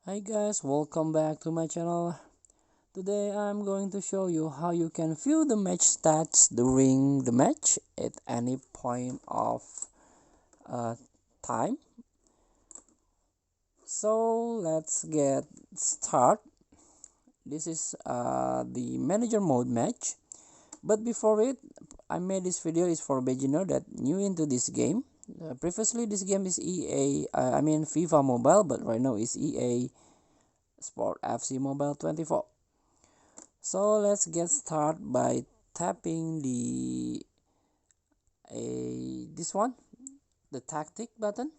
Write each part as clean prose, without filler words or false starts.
Hi guys, welcome back to my channel. Today I'm going to show you how you can view the match stats during the match at any point of uh, time. So let's get start. This is the manager mode match. But before it, I made this video is for beginner that new into this game. Previously this game is I mean FIFA Mobile, but right now it's EA Sport FC Mobile 24. So let's get started by tapping this one, the tactic button,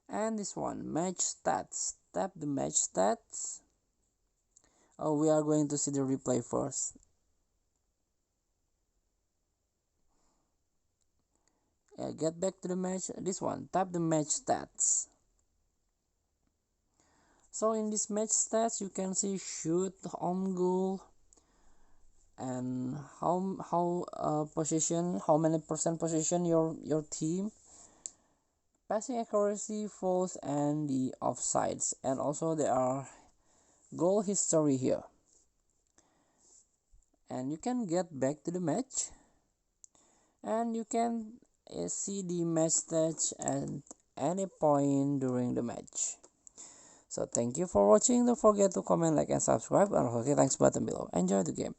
and this one, match stats. Tap the match stats. Oh, we are going to see the replay first. Yeah, get back to the match. This one, tap the match stats. So in this match stats, you can see shoot, on goal, and how many percent possession your team, passing accuracy, falls, and the offsides, and also there are goal history here, and you can get back to the match and you can see the match stats at any point during the match. So thank you for watching. Don't forget to comment, like, and subscribe, and okay, thanks button below. Enjoy the game.